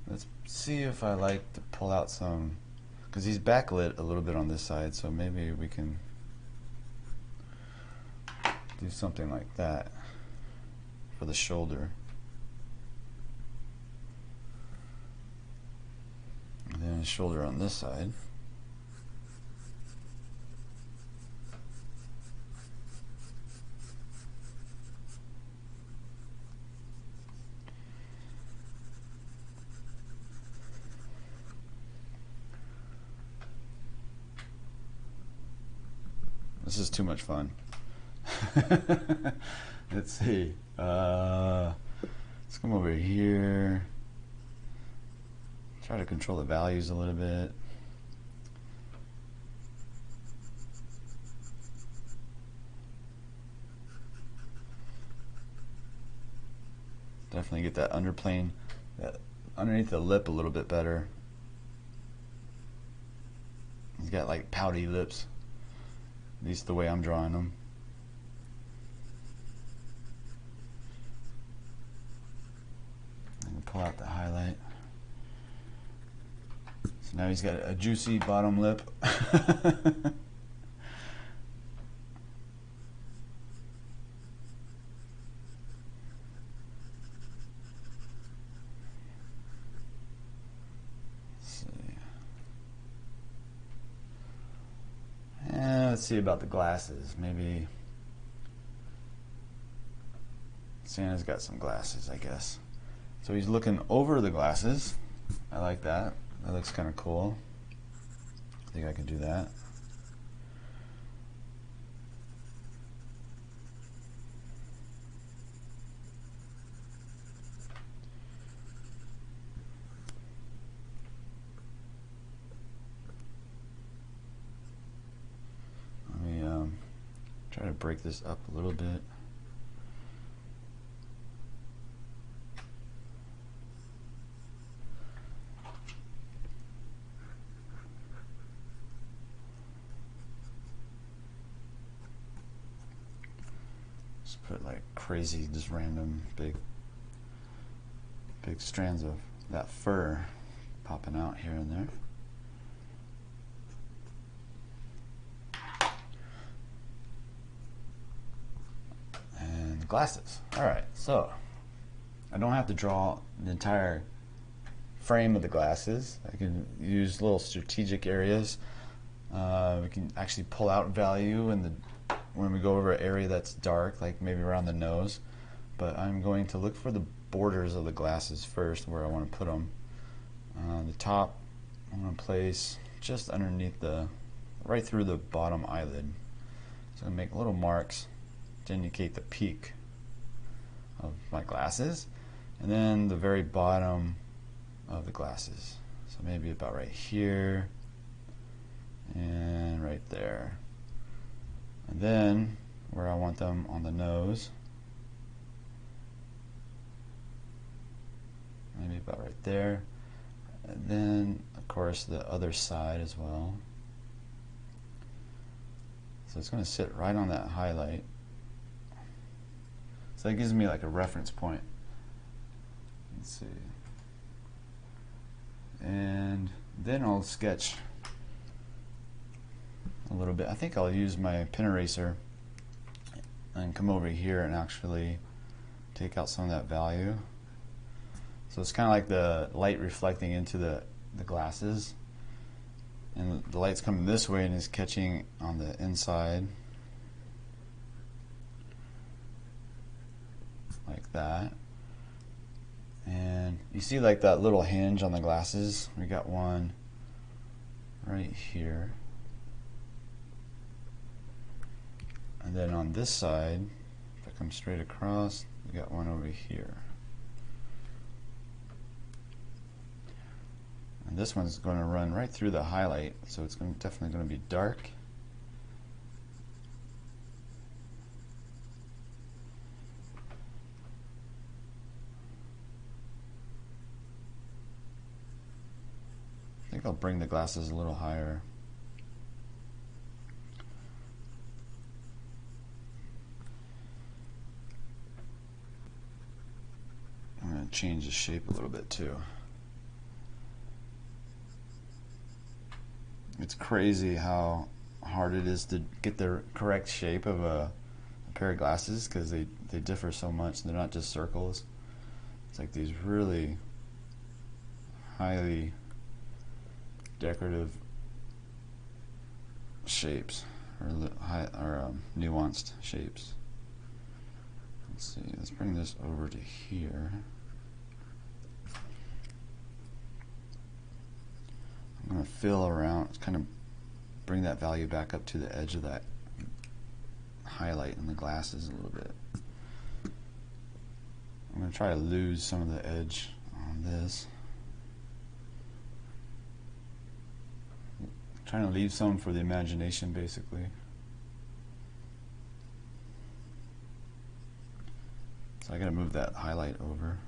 Let's see if I like to pull out some, because he's backlit a little bit on this side, so maybe we can do something like that for the shoulder. And then his shoulder on this side. This is too much fun. Let's see. Let's come over here. Try to control the values a little bit. Definitely get that underplane, that underneath the lip a little bit better. He's got like pouty lips. At least the way I'm drawing them. And pull out the highlight. So now he's got a juicy bottom lip. Let's see about the glasses. Maybe Santa's got some glasses, I guess. So he's looking over the glasses. I like that. That looks kind of cool. I think I could do that. Try to break this up a little bit. Just put like crazy, just random big strands of that fur popping out here and there. Glasses. Alright, so I don't have to draw the entire frame of the glasses. I can use little strategic areas. We can actually pull out value when we go over an area that's dark, like maybe around the nose. But I'm going to look for the borders of the glasses first, where I want to put them. The top I'm going to place just underneath right through the bottom eyelid. So I'm going to make little marks to indicate the peak of my glasses, and then the very bottom of the glasses. So maybe about right here and right there. And then where I want them on the nose, maybe about right there. And then of course the other side as well. So it's going to sit right on that highlight. So that gives me like a reference point. Let's see. And then I'll sketch a little bit. I think I'll use my pen eraser and come over here and actually take out some of that value. So it's kind of like the light reflecting into the glasses. And the light's coming this way and is catching on the inside. Like that. And you see like that little hinge on the glasses? We got one right here. And then on this side, if I come straight across, we got one over here. And this one's going to run right through the highlight, so it's definitely going to be dark. I think I'll bring the glasses a little higher. I'm going to change the shape a little bit too. It's crazy how hard it is to get the correct shape of a pair of glasses, because they differ so much. They're not just circles. It's like these really highly decorative shapes, or nuanced shapes. Let's see, let's bring this over to here. I'm going to fill around, kind of bring that value back up to the edge of that highlight in the glasses a little bit. I'm going to try to lose some of the edge on this. Trying to leave some for the imagination, basically. So I got to move that highlight over.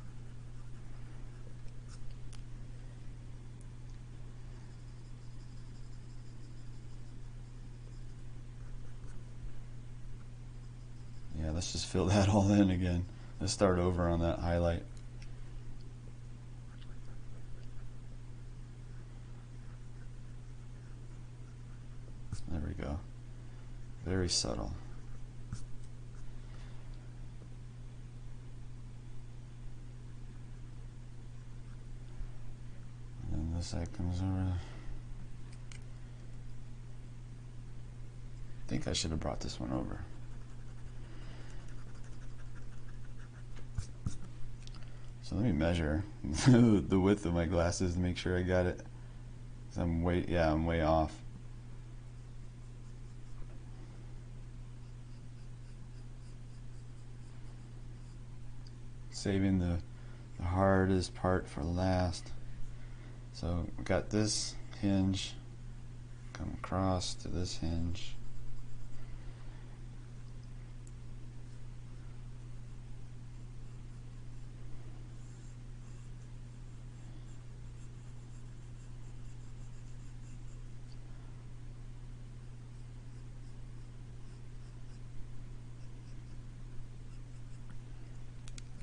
Yeah, let's just fill that all in again. Let's start over on that highlight. There we go. Very subtle. And then this side comes over. I think I should have brought this one over. So let me measure the width of my glasses to make sure I got it. So I'm way off. Saving the hardest part for last. So we got this hinge, come across to this hinge.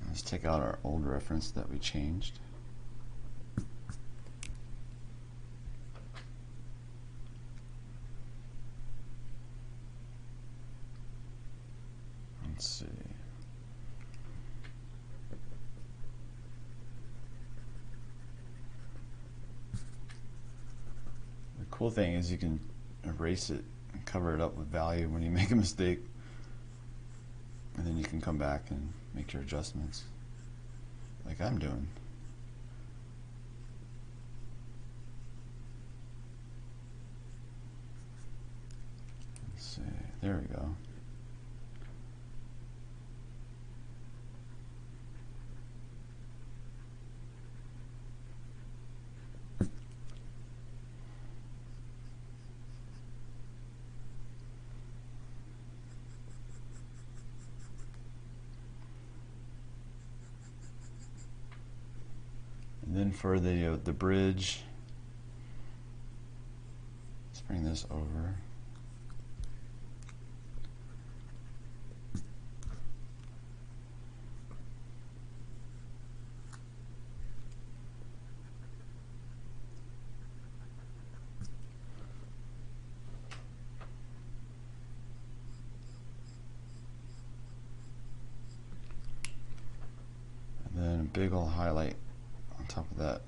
Let's take out our old reference that we changed. Let's see. The cool thing is you can erase it and cover it up with value when you make a mistake. And then you can come back and make your adjustments, like I'm doing. Let's see, there we go. And then for the bridge, let's bring this over. And then a big old highlight on top of that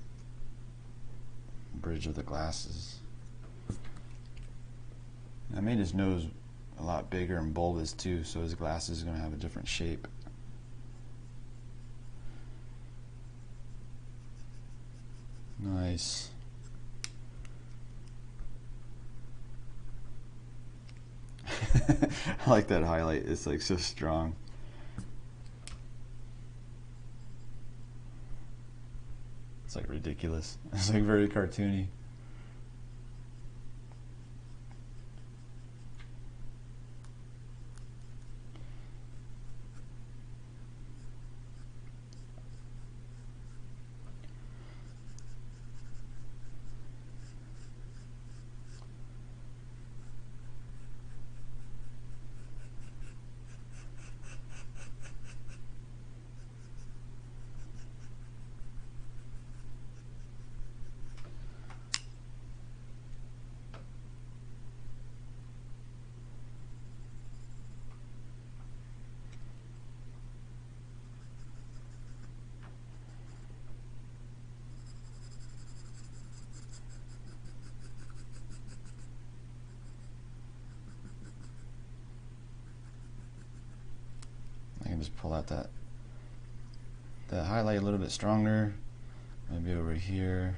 bridge of the glasses. I made his nose a lot bigger and bulbous too, so his glasses are going to have a different shape. Nice. I like that highlight. It's like so strong. It's like ridiculous. It's like very cartoony. I can just pull out that highlight a little bit stronger, maybe over here.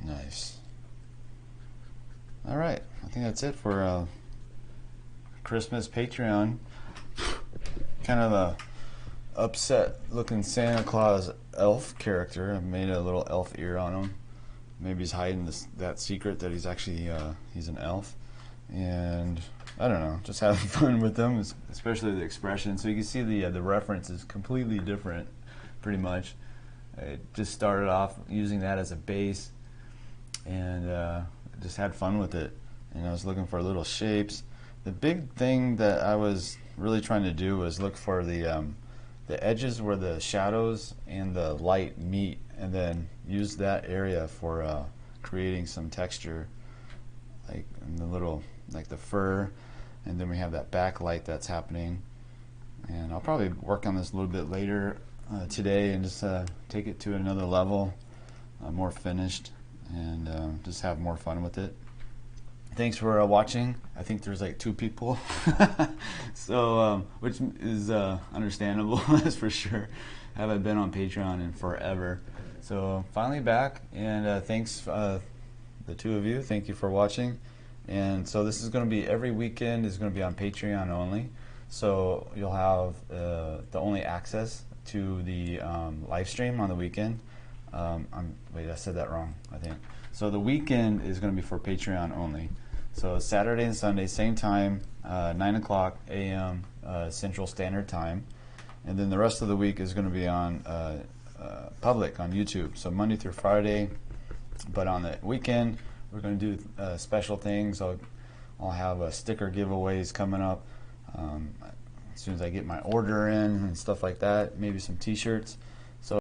Nice. All right, I think that's it for Christmas Patreon. Kind of a upset looking Santa Claus elf character. I made a little elf ear on him. Maybe he's hiding that secret that he's actually he's an elf. And I don't know, just having fun with them, especially the expression. So you can see the reference is completely different, pretty much. I just started off using that as a base, and just had fun with it. And I was looking for little shapes. The big thing that I was really trying to do was look for the edges where the shadows and the light meet, and then use that area for creating some texture, like in the little, like the fur, and then we have that backlight that's happening. And I'll probably work on this a little bit later today and just take it to another level, more finished, and just have more fun with it. Thanks for watching. I think there's like 2 people, so which is understandable, that's for sure. I haven't been on Patreon in forever, so finally back, and thanks the 2 of you. Thank you for watching. And so this is going to be every weekend is going to be on Patreon only, so you'll have the only access to the live stream on the weekend. Wait, I said that wrong, I think. So the weekend is going to be for Patreon only. So Saturday and Sunday, same time, 9 o'clock a.m. Central Standard Time. And then the rest of the week is going to be on public on YouTube. So Monday through Friday. But on the weekend, we're going to do special things. I'll have sticker giveaways coming up as soon as I get my order in and stuff like that. Maybe some t-shirts.